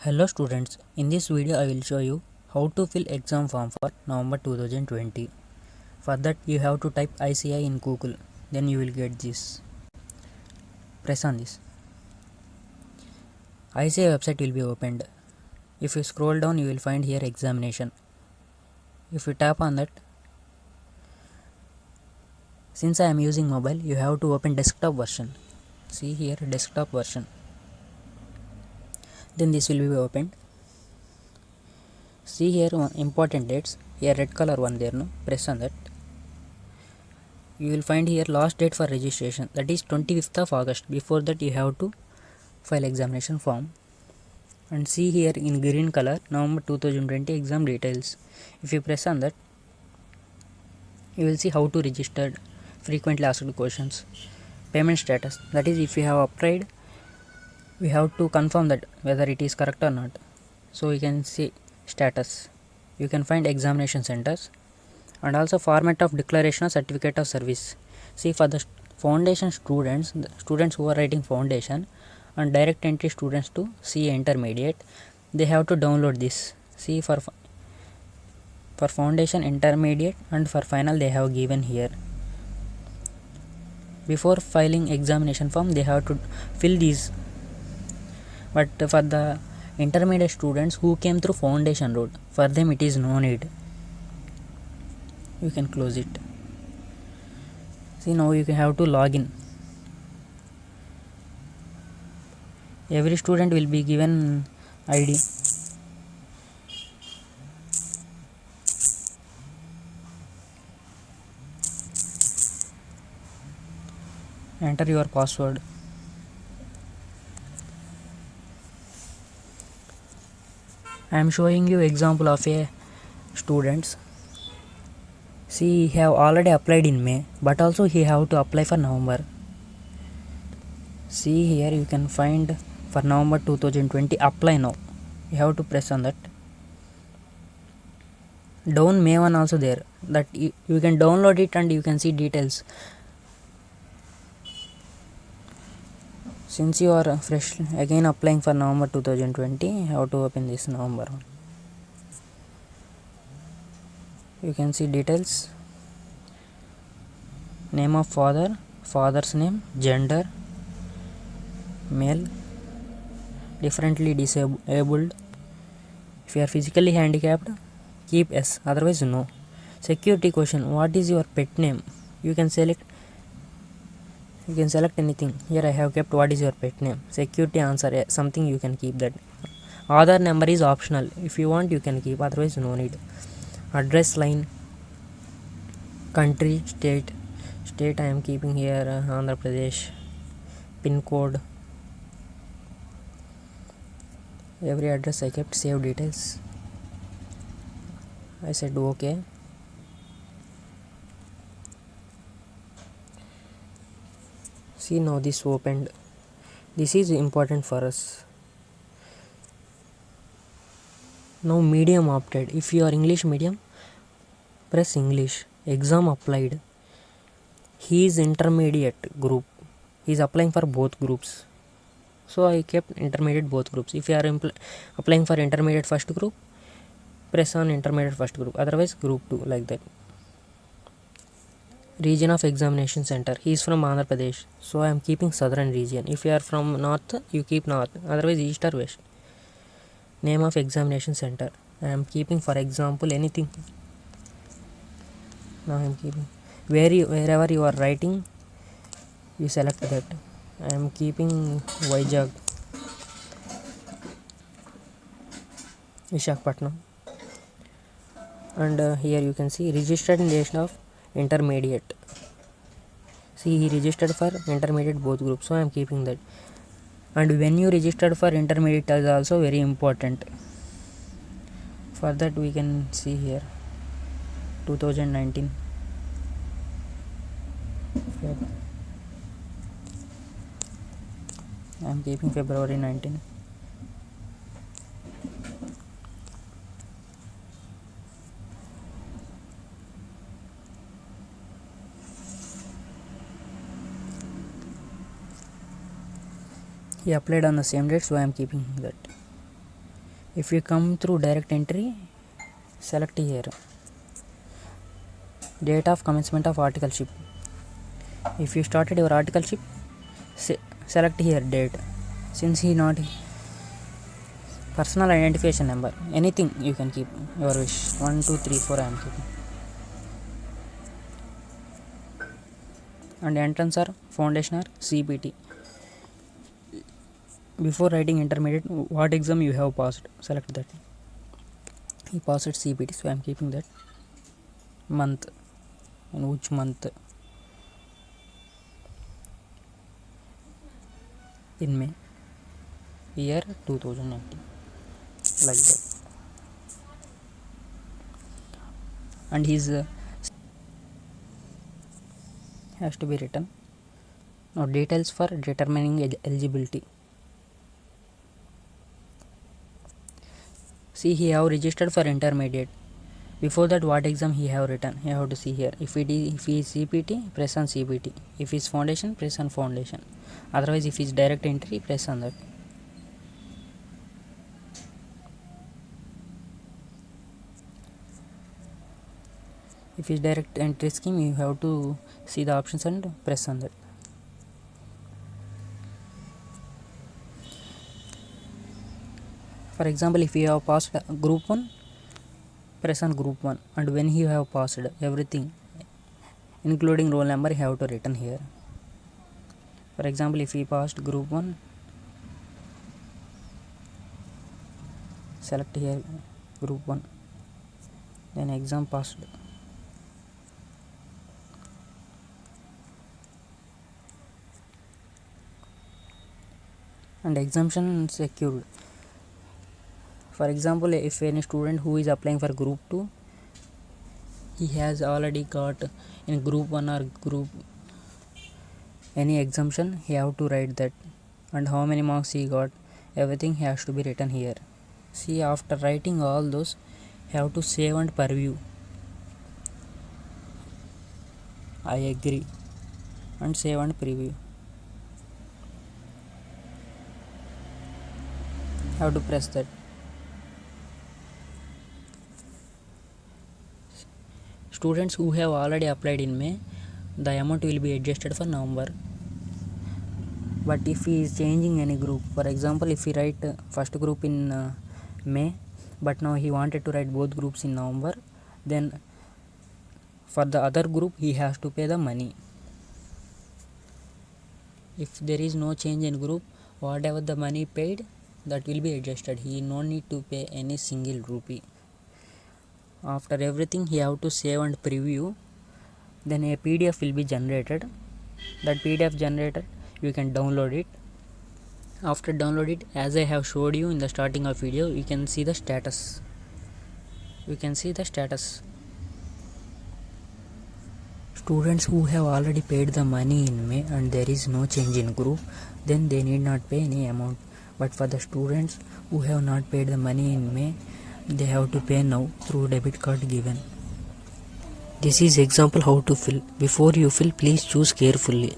Hello students, in this video I will show you how to fill exam form for November 2020. For that you have to type ICI in Google, then you will get this. Press on this. ICI website will be opened. If you scroll down you will find here examination. If you tap on that, since I am using mobile you have to open desktop version. See here desktop version. Then this will be opened. See here one important dates, here red color one there, no? Press on that. You will find here last date for registration, that is 25th of August. Before that you have to file examination form. And see here in green color November 2020 exam details. If you press on that, you will see how to register, frequently asked questions, payment status, that is if you have applied we have to confirm that whether it is correct or not. So you can see status, you can find examination centers, and also format of declaration or certificate of service. See for the foundation students, the students who are writing foundation and direct entry students to CA intermediate, they have to download this. See for foundation, intermediate and for final they have given here. Before filing examination form they have to fill these, but for the intermediate students who came through foundation route, for them it is no need. You can close it. See now you have to log in. Every student will be given ID. Enter your password. I am showing you example of a students. See, he have already applied in May, but also he have to apply for November. See here you can find for November 2020 apply now. You have to press on that. Down May one also there, that you can download it and you can see details. Since you are fresh again applying for November 2020, you have to open this November one. You can see details, name of father, father's name, gender, male, differently disabled. If you are physically handicapped, keep yes, otherwise no. Security question, what is your pet name? You can select anything. Here I have kept what is your pet name. Security answer something, you can keep that. Aadhaar number is optional, if you want you can keep, otherwise no need. Address line, country, state I am keeping here Andhra Pradesh. Pin code, every address I kept. Save details, I said okay. See now this opened. This is important for us. Now medium opted. If you are English medium, press English. Exam applied. He is intermediate group. He is applying for both groups. So I kept intermediate both groups. If you are applying for intermediate first group, press on intermediate first group. Otherwise group 2, like that. Region of examination center. He is from Andhra Pradesh. So I am keeping southern region. If you are from north, you keep north. Otherwise east or west. Name of examination center, I am keeping for example anything. Now I am keeping wherever you are writing, you select that. I am keeping Vizag, Visakhapatnam. And here you can see registered nation of intermediate. See, he registered for intermediate both groups, so I am keeping that. And when you registered for intermediate is also very important. For that we can see here 2019 I am keeping February 19. He applied on the same date, so I am keeping that. If you come through direct entry, select here date of commencement of articleship. If you started your articleship, select here date. Since he not personal identification number, anything you can keep your wish. 1 2 3 4 I am keeping. And entrance are foundation or CBT. Before writing intermediate, what exam you have passed, select that. He passed CBT, so I am keeping that. Month, and which month? In May, year 2019, like that. And his has to be written. Now details for determining eligibility. See, he have registered for intermediate. Before that, what exam he have written, you have to see here. If he is CPT, press on CPT. If he is foundation, press on foundation. Otherwise, if he is direct entry, press on that. If he is direct entry scheme, you have to see the options and press on that. For example, if you have passed group 1, press on group 1, and when you have passed everything including roll number, you have to written here. For example, if you passed group 1, select here group 1, then exam passed. And exemption secured. For example, if any student who is applying for group 2, he has already got in group 1 or group any exemption, he have to write that, and how many marks he got, everything has to be written here. See, after writing all those, you have to save and preview. I agree, and save and preview. Have to press that. Students who have already applied in May, the amount will be adjusted for November. But if he is changing any group, for example, if he write first group in May, but now he wanted to write both groups in November, then for the other group he has to pay the money. If there is no change in group, whatever the money paid, that will be adjusted. He no need to pay any single rupee. After everything, he have to save and preview. Then a PDF will be generated. That PDF generated, you can download it. After download it, as I have showed you in the starting of video, you can see the status. Students who have already paid the money in May and there is no change in group, then they need not pay any amount. But for the students who have not paid the money in May, they have to pay now through debit card given. This is example how to fill. Before you fill, please choose carefully.